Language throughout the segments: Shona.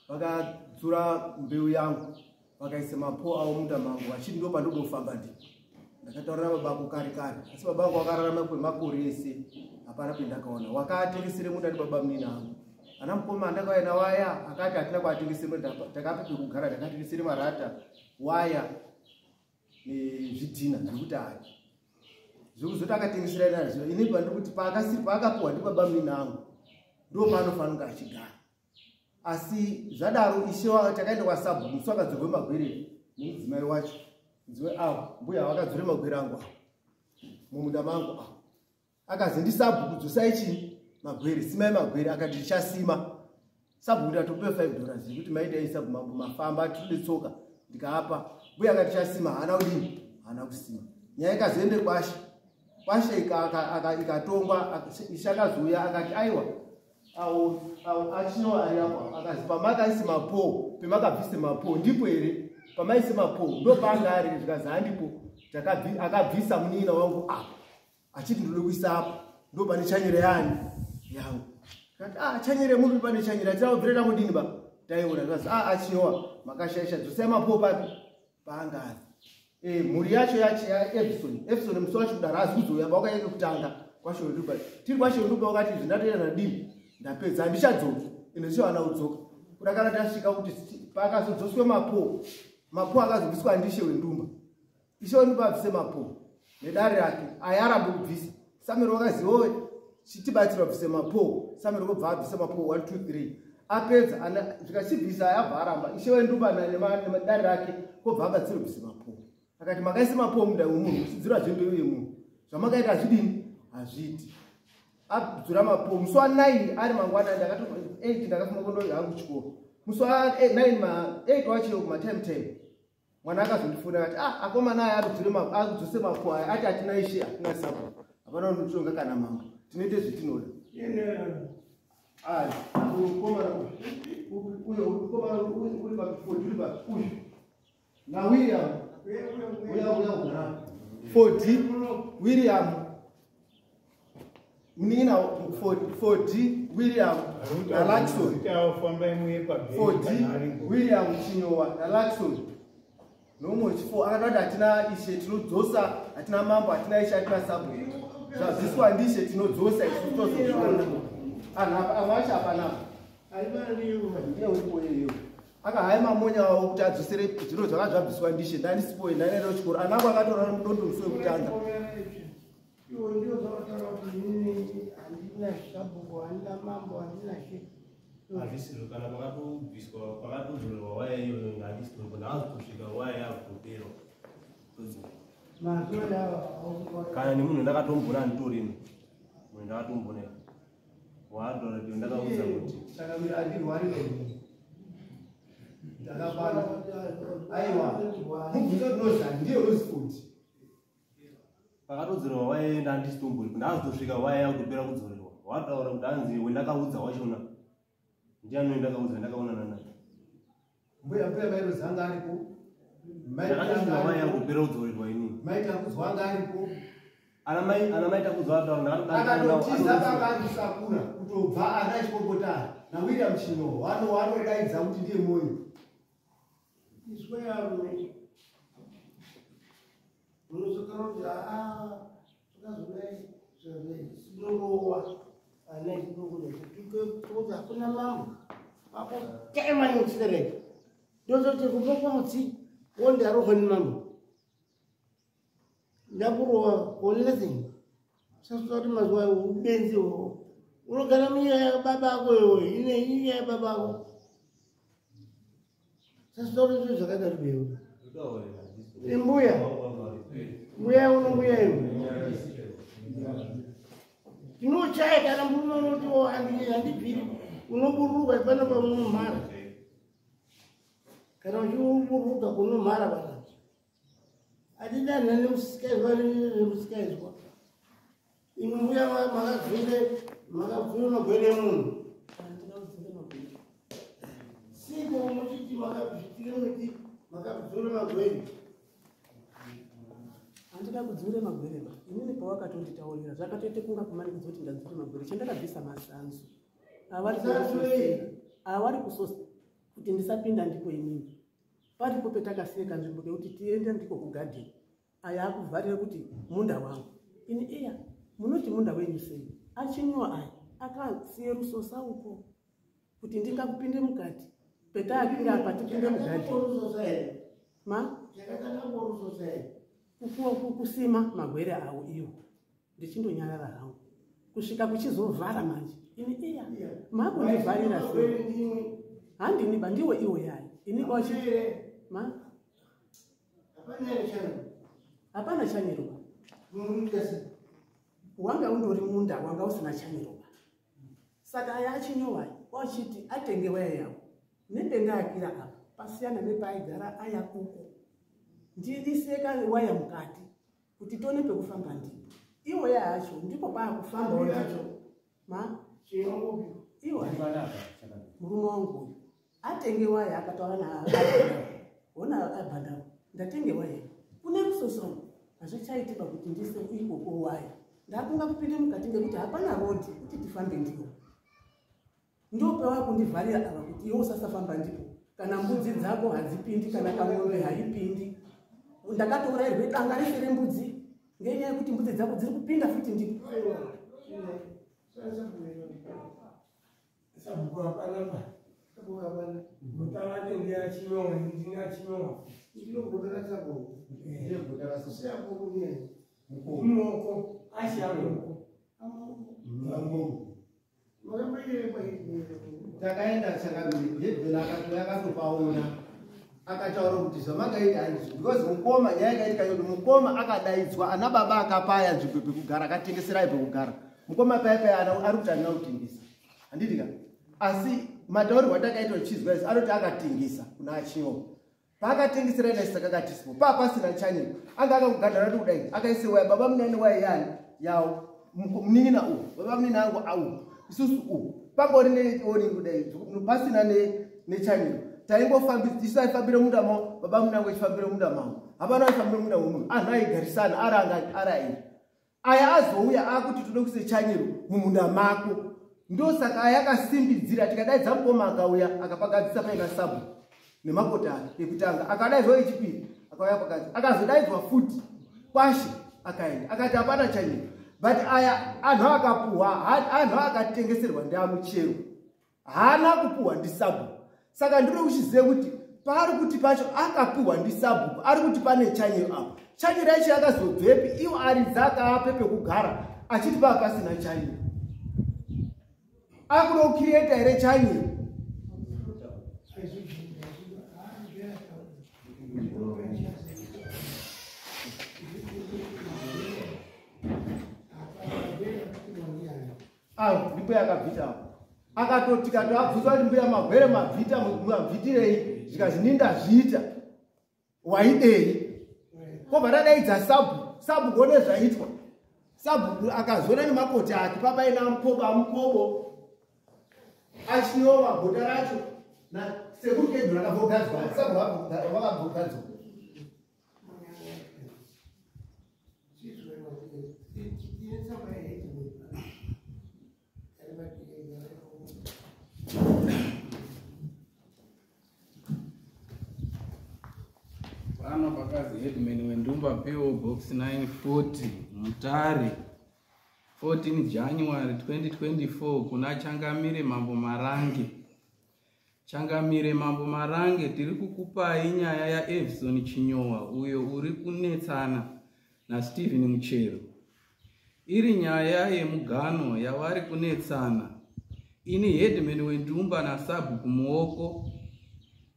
vakadzura mbeu yangu vakaisa mapo avo munda mangu vachiti ndo pandodofamba ndi ndakataurira babangu kare kare asi babangu vakararama kwemakore ese hapana pendakaona wakatengesere munda ndibaba munini angu ana mukoma ndakauya waya akati hatina kuatengesere takape pekugara ndakatengesere marata waya nezvidhina zvekuti hai zvekuzoti akatengesera nazvo ini pandiri kuti paakapuwa ndibaba munini angu ndo paanofanira achigara. Asi zvadaro ishewa takaenda kwasabu musi wakadzurwe magwere nemudzimai wacho mudzimai avo mbuya vakadzure magwere angu mumunda mangu avo akazi sabhuku dzosai chini magwere simai magwere akati ndichasima sabhuku ndatope $5 zvekuti maita isabu mambo mafamba tiri tsoka ndikaapa mbuya akati chasima haana kudini haana kusima nyaya ikazoende kwashe ikatongwa ishakazouya akati aiwa achino ari apa akazi pamakaisi mapo pemakabvise mapo ndipo here pamaisi mapo ndo panga ari zvikazi handipo akabvisa munina wangu apa achiti ndode kuisa apa ndo pane chanyere yani yangu kati chanyere munhu pane chanyere atinobvira tamudini ba taiona zvikazi achinowa makashaisha dzosai mapo papi paanga ari mhuri yacho yaEfson musi wacho kudaro hazi kuzoyamba wakaende kutanga kwashondupa tiri kwashondupa wakati zvindatoenda nadini ndapedza handichadzoka ine ndichawana kudzoka kudakana tasvika kuti pakazodzoswe mapo akazobviswa handishe wendumba ishe wendumba abvise mapo nedare rake ayaramba kubvisa samero wakazivowe chitibatsira abvise mapo samero kobva abvise mapo 1 2 3 apedza zvikachibvisa ayabva aramba ishe wendumba nedare rake kobva abatsira kubvise mapo akati makaise mapo munda wemunhu uchidzira zvembeu yemunhu zvamakaita hazvidini hazviti abvura mapo musi wa9 ari mangwana ndakatopa 8 ndakafuma kondo hangu chikoro musi wa9 wacho kumatimetime mwana akazondifuna akati akomana aya akudzose mapo aya ati hatina ishe hatina sapo hapana unotonga kana mambo tinoite zvetinoda uri papifodiripa uyu naWilliam uya 4D William Munina 4D William Nalaxon 4D William Chinyowa Nalaxon nomwe chifo akadada hatina ishe tinodzosa hatina mambo hatina ishe hatina sabu zvabviswa ndishe tinodzosa isitozozviona avacha apanapa akahaya mamonya wawo kuti adzosere zviro zvanga zvabviswa ndishe ndandisipoe ndanaenda kuchikoro anangu akatora mudondo musi wekutanga Avisiru kana pakatobviswa pakatodzorewa waya iyoyo ngadisitopo ndaazotosvika waya yakutopera kana nemunhu ndakatombona nditorino munhu ndakatombona waadora kuti ndakaudza kuti saka andirwarire ndakabana aiwa mubvunzo ndinoza ndiyo Rosewood pakatodzorerwa waya ndandisitombori ndaazotosvika waya yakutopera kudzorerwa wataura kuti hanzi wendakaudza wachona ndiani ndakaudza ndakaonana naye mbuya vairozanga aripo ndakasvika waya yakutopera kudzorerwa inini maita kuzwa anga aripo ana maita kuzwa vataura akatotiza pakandisakura kutobva ana chipopotari naWilliam Chino wanodaidza kuti ndiye moyo isweyarume unozokaroti tukazodai sinorowa kuti hakuna mambo akotemaninchikereka ndozoti kupopomutsi wondarohoni mambo ndakurowa konlething sasoti mazuva ubenzi unogara munyaya yababako iwe ine nyaya yababako sasoti zvakaita ribeu mbuya uno mbuya iwe tinochaya kana murume unoti handibviri unoburuka ipana pamunomhara kana uchiburuka kunomhara pana atidanha nemusikaizwa nemusikaizwa inu mbuya makabvire magwere munhu siko muchiti makabvitire muti handida kudzure magwere ba inini pawakatonditaurira zvakatoite kunga kumani kuzoti ndadzure magwere chandakabvisa masanzu avari kusosa kuti ndisapinda ndiko inini paripo petakasiyeka nzvimbo kekuti tiende ndiko kugadheni aya akuvharire kuti munda wangu ini iya munoti munda wenyu sei achinyowa aya akasiye rusosa uko kuti ndingakupinde mukati petaakira apa tipinde mugadheni kusima magwere awo iwo ndichindonyarara hangu kusvika kuchizovhara manje ini iya makundivharira sei handini bandiwo iwo yayo ini kwachiti hapana chanyeroba wanga undori munda wanga usina chanyeroba saka aya achinyowayo wachiti atenge waya yawo nepengaakira apa pasiyana nepaigara aya kuko ndiseka waya mukati kuti tone pekufamba ndipo iwo yacho ndipo paakufambawo ndicho iwo murume wangu atenge waya akataura naona abhadhawo ndatenge waya kune rusoso hazvichaitiba kuti ndise ikoko waya ndakunga kupinde mukati ngekuti hapana rodi kuti tifambe ndipo ndopewa kundivharira ava kuti iwo usasafamba ndipo kana mbudzi dzako hadzipindi kana kamwombe haipindi ndakatourayirwe danga rese rembudzi ngenyaya yekuti mbudzi dzako dziri kupinda futi ndipo takaenda akatopaona akataura kuti zvamakaita handizvo because mukoma nyaya yakaitika yoti mukoma akadaidzwa ana baba akapaya nzvimbo pekugara akatengeserai pekugara mukoma paya ari kuti andina kutengesa handitika asi mataurirwo atakaita chizwa izvi anoti akatengesa kuna achinyowa paakatengesera naisaka akatisipo pasina chanyewa anga akakugadhara kuti kudai akaise waya baba munani waya yani yawo munin'ina uwu baba munini angu awu isusu uwu pangori neoni kudai pasina nechanyewa taingofambire munda mao baba munangu achifambire munda mao hapana aifambire munda womunhu anhu aigarisana ari airi aya azouya akuti tode kuise chanyero mumunda mako ndosaka aya akasimbidzira tikadaidza mukoma akauya akapagadzisa paina sabu nemakota ake ekutanga akadaidzwa echipiri akauya pakadzi akazodaidzwa futi kwashe akaenda akati hapana chanyero but aya anhu akapuhwa anhu akatengeserwa ndiamuchero haana kupuhwa ndisabu saka ndiri kuchiziva kuti pari kuti pacho akapuhwa ndisabhuku ari kuti pane chanyero apa chanyero yacho yakazobvepi iwo aridza akaape pekugara achiti paa pasina chanyero akuda kukireta here chanyero ndipo yakabvita apa akatoti katoabvunzwa kuti mbuya magwere mabvita mabvitirei zvikazi ndindazviita waidei kobva tadaidza sabu kuone zvaitwa sabu akazoona nemakota ake papaina mukobo achinyowa gota racho sekuti kedhu rakavogadzwa sabu vakavogadzwa Pano pakazi headman wendumba PO Box 940 Mutare 14 January 2024 kuna Changamire Mambo Marange. Changamire Mambo Marange tiri kukupai nyaya ya Evson Chinyowa uyo uri kunetsana na Steven Muchero. Iri nyaya yemugano yavari kunetsana. Ini headman wendumba na sabu kumuoko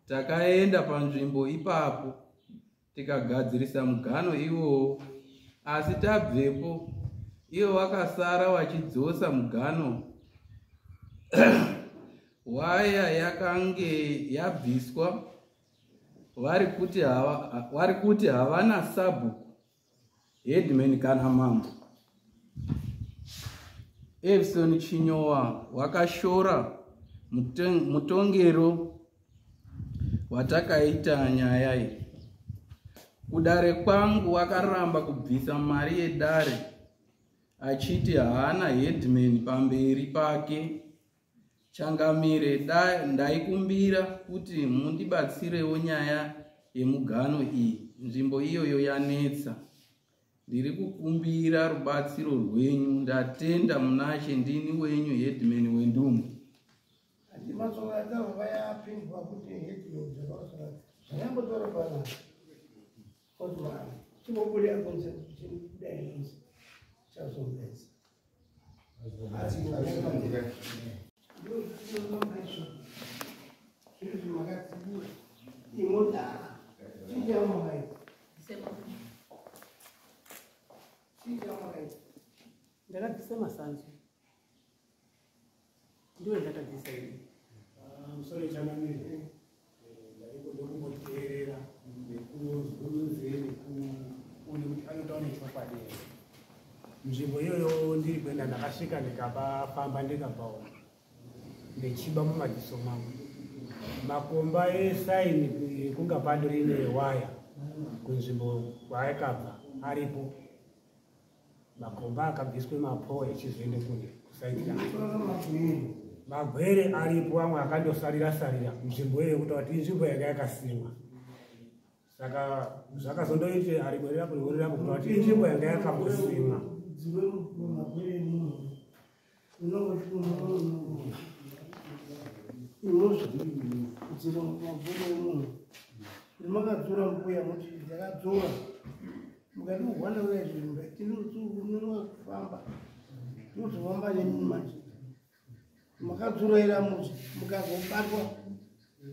takaenda panzvimbo ipapo tikagadzirisa mugano iwo asi tabvepo iwo wakasara wachidzosa mugano waya yakange yabviswa vari kuti havana sabhuku headman kana mambo. Evson Chinyowa wakashora mutongero watakaita nyaya iyi. kudare kwangu akaramba kubvisa mari yedare achiti haana headman pamberi pake. Changamire ndaikumbira kuti mundibatsirewo nyaya yemugano iyi, nzvimbo iyoyo yanetsa. Ndiri kukumbira rubatsiro rwenyu, ndatenda munashe. Ndini wenyu headman wendumbu. Ndakabvisa masanzu ndiwe ndakabvisa ini musore chanamire ndaikoda kumboteerera nekuzuruzeni kuone kuti anotaura chokwadi here. Nzvimbo iyoyo ndiri kuenda ndakasvika ndikabafamba ndikapaona ndechiba mumadziso mangu makomba esaini ekunga pano rine waya kunzvimbo kwaakabva aripo. Makomba akabviswe mapo echizoende kune kusaidira magwere aripo, amwe akandosarira sarira nzvimbo iyoyo kuti kuti inzvimbo yanga yakasimwa. Saka zvakazondoite ari gwere kurihorera kuti kuti inzvimbo yanga yakambosimwa. makadzura mbuya muti dzakadzura mukati muhwanda wezvimba tinofamba tinozofamba nemini manje makadzura ira muti mukazobatwa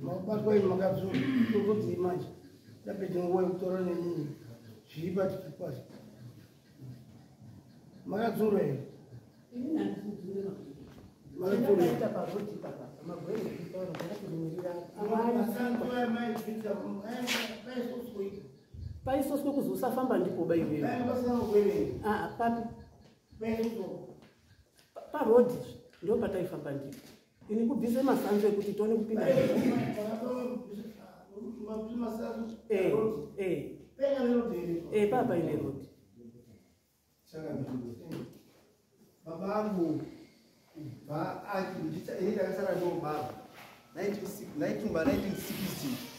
mabatwa ini makadzura tokodzii manje tapedza nguva yekutora nemini zviri patiki kwazvo makadzura ira paisoswe kuzosafamba ndipo baiwe parodhi ndo pataifamba ndipo ini kubvise masanzu ekuti tione kupinda papa ine rodhi. Baba angu ndakasara ndobaba 1960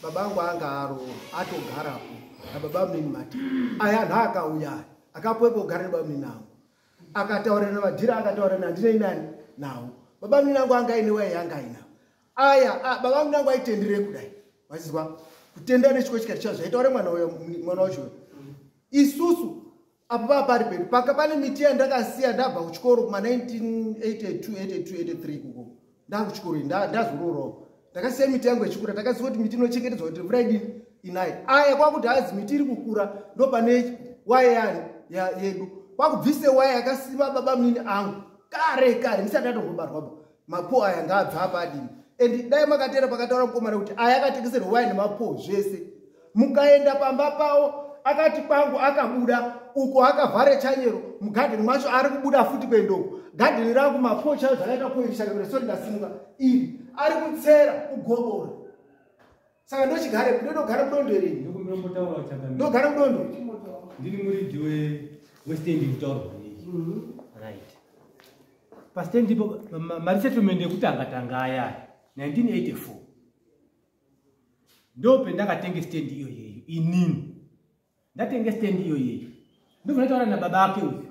baba angu anga aro atogarapo nababa munini mati aya nhaakauya akapoepo kugara nebaba munini angu akataura namadhira akataura nandinei nani nawo baba munini angu anga aine waya yanga ainawo aya baba munini angu aitendere kudai wazizwa kutenda nechiko chikati chazvo aitaure mwana wacho isusu apa papari pedu paka pane miti yandakasiya ndabva kuchikoro kuma 1982-83 kuko ndakuchikoro ndazororawo ndakasiya miti yangu yechikura ndakaziva kuti miti inochengetedzwa kuti mvura idini inayi aya kwakuti hazi miti iri kukura ndo pane waya yani yedu kwakubvise waya yakasima baba munini angu kare ndisati ndatongobarwaba mapo aya ngabva apa adini and dai makatera pakataura mukomana kuti aya akatengeserwa waya nemapo zvese mukaenda pamba pawo akati kwangu akabuda uko akavhare chanyero mugadheni macho ari kubuda futi kwendoko gadheni rangu mapocha zvakaita kuirishaka sori ndasimuka iri ari kutsera kugobora saka ndochigare ndogara mudondo iri ndogara mudondo ndiri muridhi westendi kutaurwa right pastendi ipo marisettlement ekutanga aya 1984 ndope ndakatenga stendi iyo yeyo inini ndatenge stendi iyo yeyo ndobva ndataura nababa ake uyu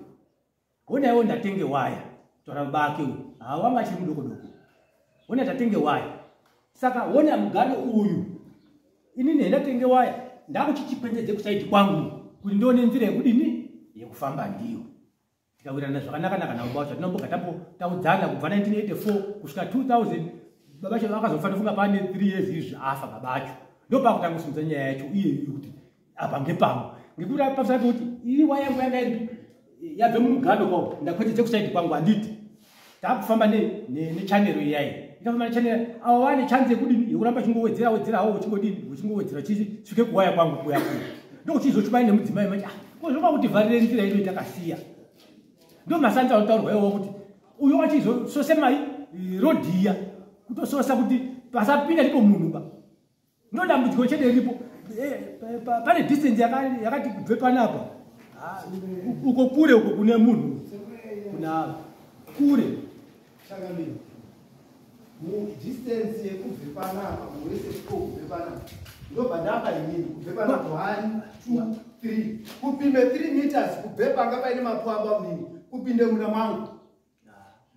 onaiwo ndatenge waya taura baba ake uyu hawanga chiri mudokodoko ona tatenge waya saka wona mugano uyu inini ndatenge waya ndakuchichipendedze kusaiti kwangu kuti ndione nzira yekudini yekufamba ndiyo tikawirana zvakanaka nabo bacho tinombogatapo taudzana kubva 1984 kusvika 2000 baba chacho akazofanira funga pane 3 years izvi afa babacho ndopakutanga kusimudza nyaya yacho iye kuti apa ngepamwe ngekuti apasati kuti iri waya yangu yanga yabve mumugano kwawo ndakwetedze kusaiti kwangu handiti takufamba nechanero iyayi ikafamba nechanero avo vane chanzi yekudini yekuramba chingowedzerawo uchingowedzera chisvike kuwaya kwangu kuya ndokuchizochumaine nemudzimai mati kozvoka kuti vharire nzira ino itakasiya ndo masanza anotaurwa iwowo kuti uyo wachizosemai rodhiya kutososa kuti pasapinda ndipo munhu ba ndo dambudziko chete ripo pane distance yakati kubve panapa uko kure uko kune munhu kuna kure Chakamira. Distance yekubve panapa muwese kubve panapa. Ndobva inini kubve panapa 1 2 3. Kupinde 3 meters kubve panga paine mapwamba munini. Kupinde muna mangu.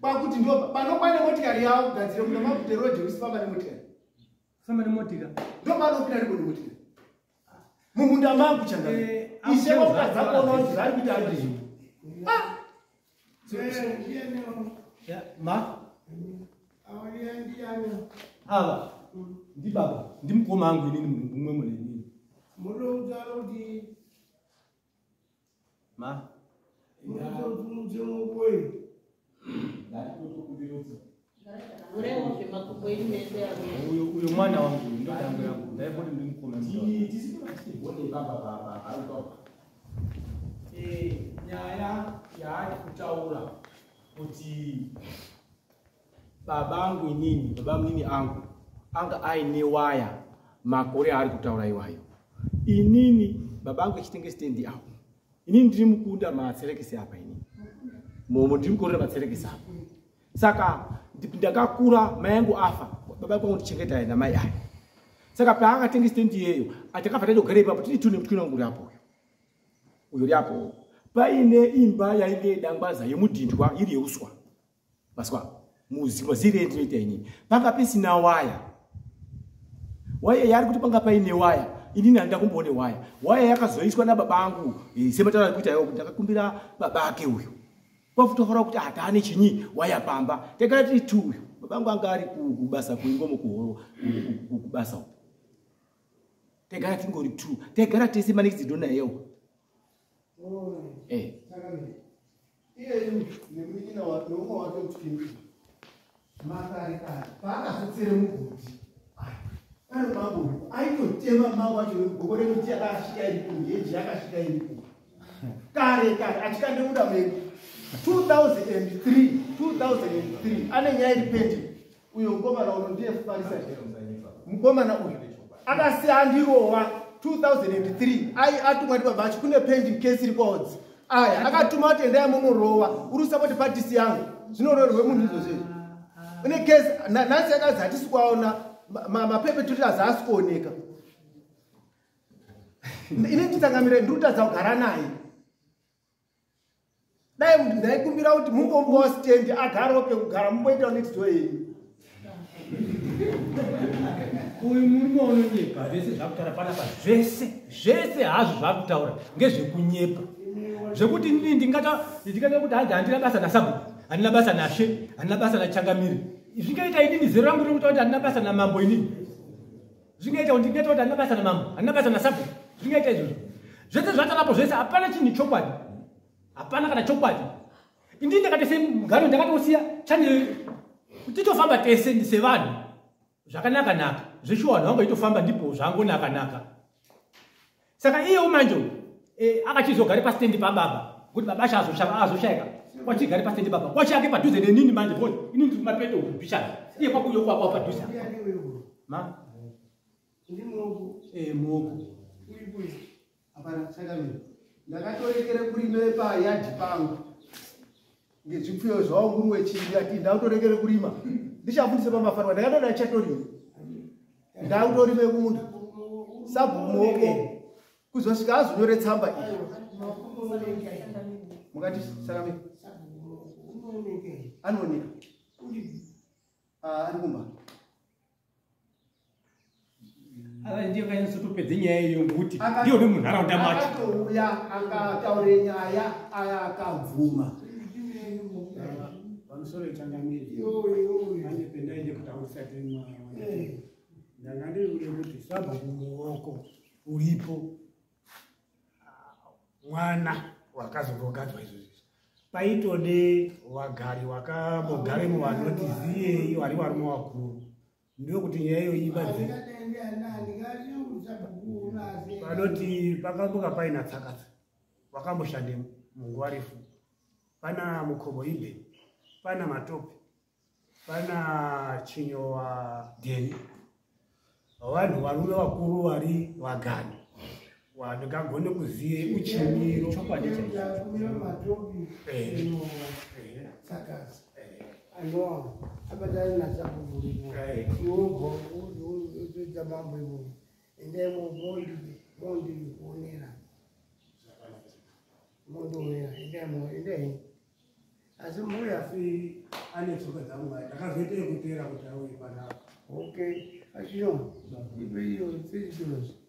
Kwakuti ndo panokwane motikari yawo kugadzira muna mangu te road usifamba nemotikari. Famba nemotika. Ndo panopinda ndipo nemotikari. Mumunda mangu Chakamira. Ishe wakadza kuona kuti vari kuita ndizvo. Ya, ma? Ava, ndi baba, ndi mukoma wangu inini mumwe mune nini. Ma? Uyo mwana wangu, ndo dangu yangu, ndaibodi ndi mukoma wangu. Nyaya yaari kutaura kuti babangu inini, baba munini angu anga aine waya makore ari kutaura iwayo. Inini babangu echitenge stendi apo. Inini ndiri mukunda matserekesi apa inini. Momo ndiri mukorera matserekesi apa. Saka ndakakura mai yangu afa, baba kwangu ndichengeta ena mai aya. Saka paakatenge stendi yeyo, atakafata kugara ipapo tiri tune mutwina wangu apo. Uyo yapo paine imba yainge dangbaza yemudhindwa iri yeuswa baswa muzi mazire ndinoita inini panga pesina waya yari kuti panga paine waya inini handida kumboone waya yakazoiswa nababangu semataura kuita iwo ndakakumbira babake uyu kwafutohora kuti hatane chinyi waya pamba tegara tiri tu uyu babangu anga ari kubasa kuingomo kubasa tegara tingori tu tegara tese manexidona yewo Chakamira. Iye nemunyina wako wake uchipinda. Makare kare. Paakazotsere mugoti. Pane mambo. Aitotema mambo acho gogore kuti yakasvika iripo, heji yakasvika iripo. Kare achikande muda medu. 2003 ane nyaya iri pendi. Uyo mukomana uno ndiye Farisa. Mukomana uyu akasiya andirowa 2003 atumwa ndi baba kune pending case records aya akatuma kuti endai mumurowa uri support party yangu zvinororwe munhu izvozvo une case nasi yakazi hatisi kuaona maperpetrators haasi kuoneka ine nditsangamire ndiri kutadza kugara naye dai ndaikumbira kuti mungombowa stand agarewo pekugara mumboitawo next door yenyu uyu murume unonyepa zvese zvakutaura panapa zvese hazvo zvakutaura ngezvekunyepa zvekuti inini ndingata kuti hanzi handina basa nasabhuku handina basa nashe handina basa naChangamire zvingaita inini zero rangu riri kutaura kuti handina basa namambo inini zvingaita kuti ndingaita kuti handina basa namambo handina basa nasabhuku zvingaita izvozvo zvese zvatarapo zvese hapana chinhu chokwadi hapana kana chokwadi inini ndakatese mugaro ndakatosiya chane titofamba tese sevanhu zvakanaka zveshuwa vanhu vanga itofamba ndipo zvangonaka saka iye umanje akachizogare pastendi pababa kuti babasha azoshayika kwachigare pastendi baba kwachake padhuze nenini manje boni inini ndiri mapeto kubhishana iye kwakuyo kwakwa padhuze ma muoko apana Chakamira ndakatorekere kurime payadhi pangu ngezvipfuyo zvawo nguru wechiri ati ndakutorekere kurima ndichafundise pamafarwa ndakatoda chatorima ndakutorime kumunda sabhuku muoko kuzosvika azonyore tsamba iyi mukati Chakamira anooneka ari kumba ndiyo kanyasotopedze nyaya iyo ngokuti ndiyo nemunharaunda macho akatouya akataure nyaya aya akabvuma pamusoro Changamire ane pendaende kutaurisa temwa ndanga ndiri kude kuti sabhuku muoko uripo mwana wakazongogadzwa izvozvo paitode wagari wakambogare muvanotiziyei wari varume vakuru ndokuti nyaya iyo ibadze vanoti pakamboka paina tsakatsa wakamboshande munguva refu pana mukobo ibe pana matope pana chinyowa dheni vanhu varume vakuru vari vagani vandingagone kuzive uchimiro chokwadi chaicho ano abadali nasabuvulivo iwogo uzoita mambo ivo endemo bondi kuonera mondo wera endemo endei asi mbuya asi ane tsoka dzangu ndakazoite ekutera kuti auye panapa okay achino ipe iyo $30